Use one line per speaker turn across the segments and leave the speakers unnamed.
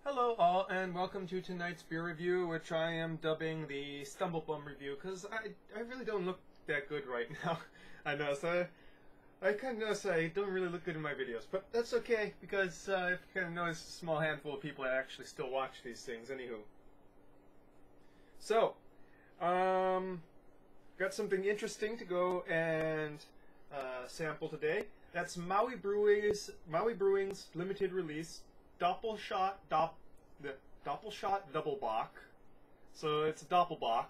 Hello all, and welcome to tonight's beer review, which I am dubbing the Stumblebum review, because I really don't look that good right now. I know, so I kind of notice I don't really look good in my videos, but that's okay, because I've kind of noticed a small handful of people that actually still watch these things, anywho. So, got something interesting to go and sample today. That's Maui Brewing's limited release Doppelshot Doppelbock. So it's a Doppelbock.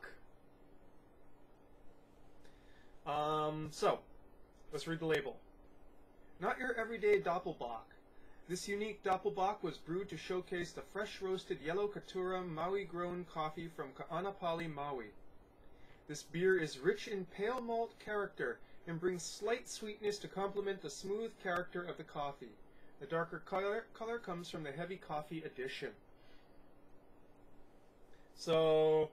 So let's read the label. Not your everyday Doppelbock. This unique Doppelbock was brewed to showcase the fresh roasted yellow Katura Maui-grown coffee from Ka'anapali, Maui. This beer is rich in pale malt character and brings slight sweetness to complement the smooth character of the coffee. The darker color comes from the heavy coffee addition. So,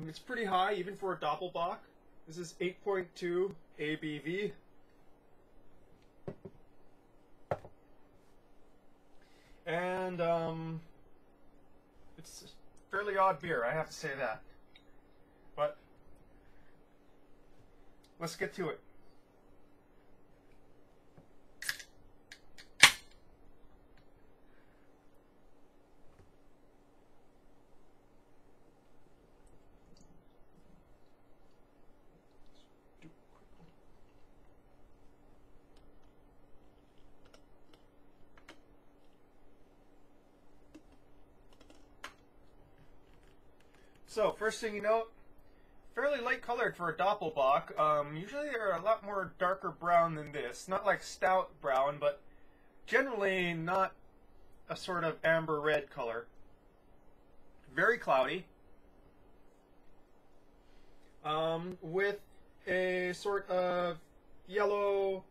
it's pretty high even for a Doppelbock. This is 8.2 ABV. And, it's a fairly odd beer, I have to say that. But, let's get to it. So, first thing you know, fairly light colored for a Doppelbock. Usually they're a lot more darker brown than this. Not like stout brown, but generally not a sort of amber red color. Very cloudy. With a sort of yellow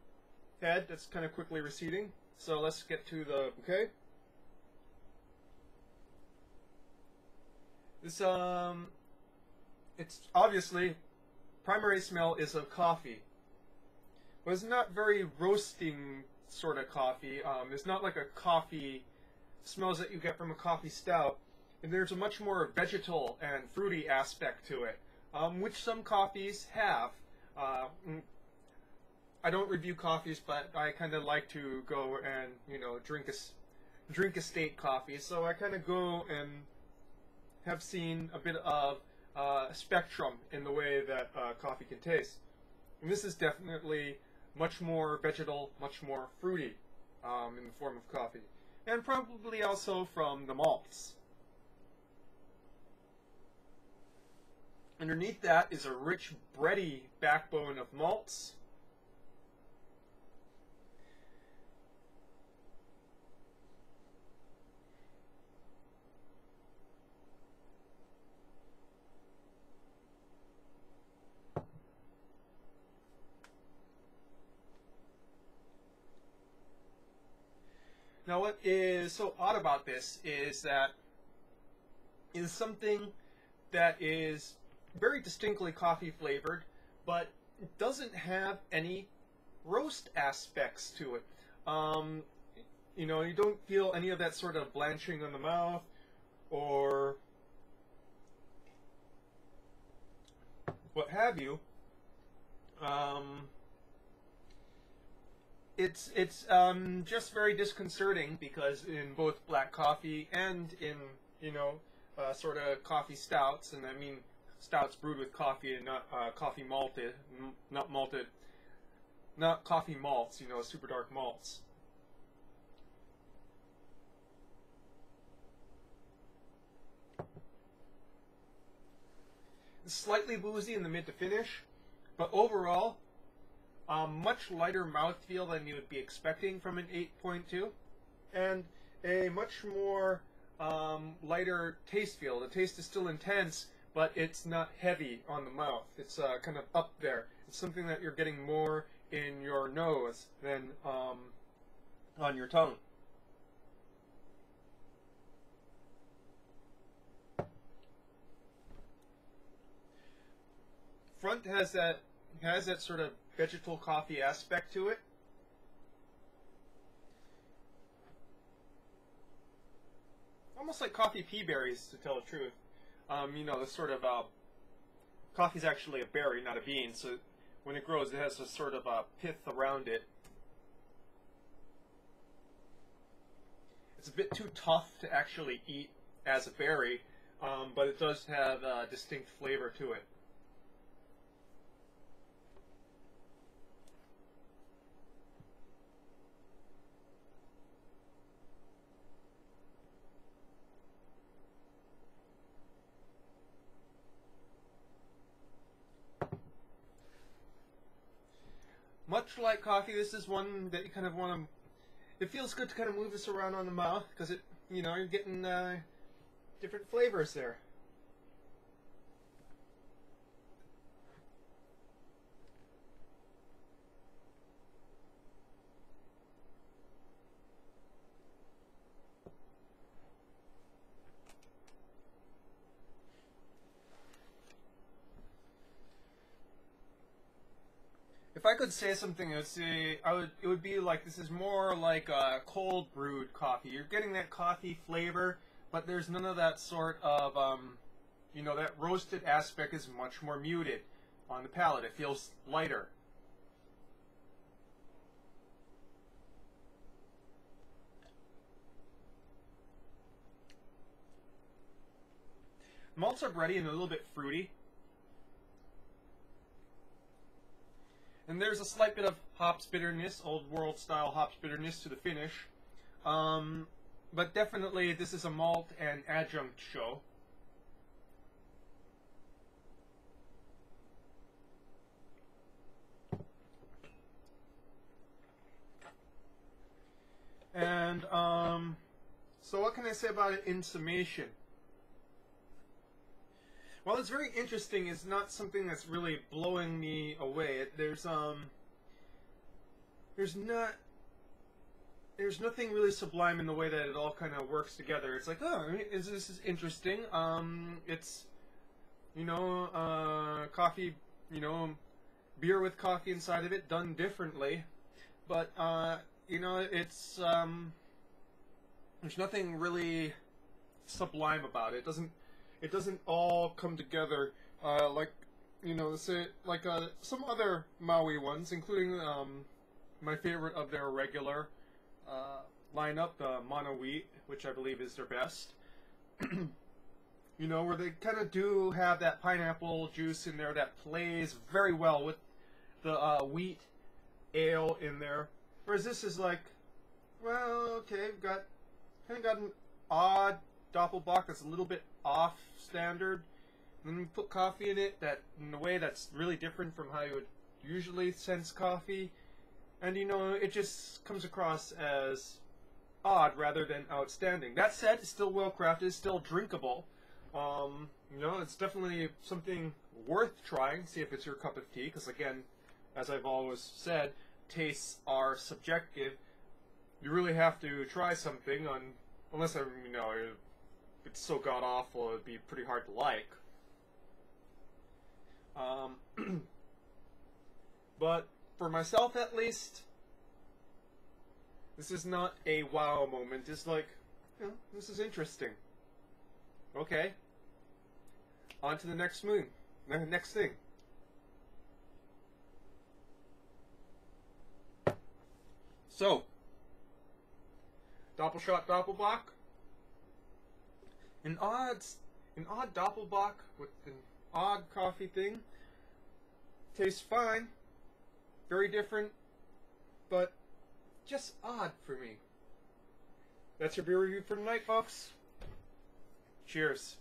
head that's kind of quickly receding. So let's get to the bouquet. This, it's obviously, primary smell is of coffee. But it's not very roasting sort of coffee. It's not like a coffee smells that you get from a coffee stout. And there's a much more vegetal and fruity aspect to it, which some coffees have. I don't review coffees, but I kind of like to go and, you know, drink estate coffee. So I kind of go and have seen a bit of spectrum in the way that coffee can taste. And this is definitely much more vegetal, much more fruity in the form of coffee. And probably also from the malts. Underneath that is a rich, bready backbone of malts. Now, what is so odd about this is that it is something that is very distinctly coffee flavored, but it doesn't have any roast aspects to it. You know, you don't feel any of that sort of blanching on the mouth or what have you. It's just very disconcerting because in both black coffee and in, you know, sort of coffee stouts, and I mean stouts brewed with coffee and not coffee malted, not coffee malts, you know, super dark malts. It's slightly boozy in the mid to finish, but overall, much lighter mouthfeel than you would be expecting from an 8.2, and a much more lighter taste feel. The taste is still intense, but it's not heavy on the mouth. It's kind of up there. It's something that you're getting more in your nose than on your tongue. Front has that sort of vegetal coffee aspect to it. almost like coffee pea berries, to tell the truth. You know, the sort of coffee's actually a berry, not a bean. So when it grows, it has a sort of pith around it. It's a bit too tough to actually eat as a berry, but it does have a distinct flavor to it. Much like coffee, this is one that you kind of want to. It feels good to kind of move this around on the mouth because it, you know, you're getting different flavors there. If I could say something, it would be like this is more like a cold brewed coffee. You're getting that coffee flavor, but there's none of that sort of you know, that roasted aspect is much more muted on the palate. It feels lighter. Malts are bready and a little bit fruity. And there's a slight bit of hops bitterness, old world style hops bitterness to the finish. But definitely this is a malt and adjunct show. And so what can I say about it in summation? Well, it's very interesting. It's not something that's really blowing me away. There's nothing really sublime in the way that it all kind of works together. It's like, oh, this is interesting. It's, you know, coffee, you know, beer with coffee inside of it, done differently. But you know, it's there's nothing really sublime about it. It doesn't all come together like, you know, say like some other Maui ones, including my favorite of their regular lineup, the Mono Wheat, which I believe is their best. You know, where they kind of do have that pineapple juice in there that plays very well with the wheat ale in there. Whereas this is like, well, okay, we've got an odd Doppelbock that's a little bit off standard, and then we put coffee in it that in a way that's really different from how you would usually sense coffee, and you know, it just comes across as odd rather than outstanding. That said, it's still well crafted, still drinkable. You know, it's definitely something worth trying. See if it's your cup of tea, because again, as I've always said, tastes are subjective. You really have to try something unless you know, it's so god awful it'd be pretty hard to like. But for myself at least, this is not a wow moment. It's like, you know, this is interesting. Okay. On to the next thing. So, Doppelshot Doppelbock. An odd Doppelbock with an odd coffee thing. Tastes fine. Very different, but just odd for me. That's your beer review for tonight, folks. Cheers.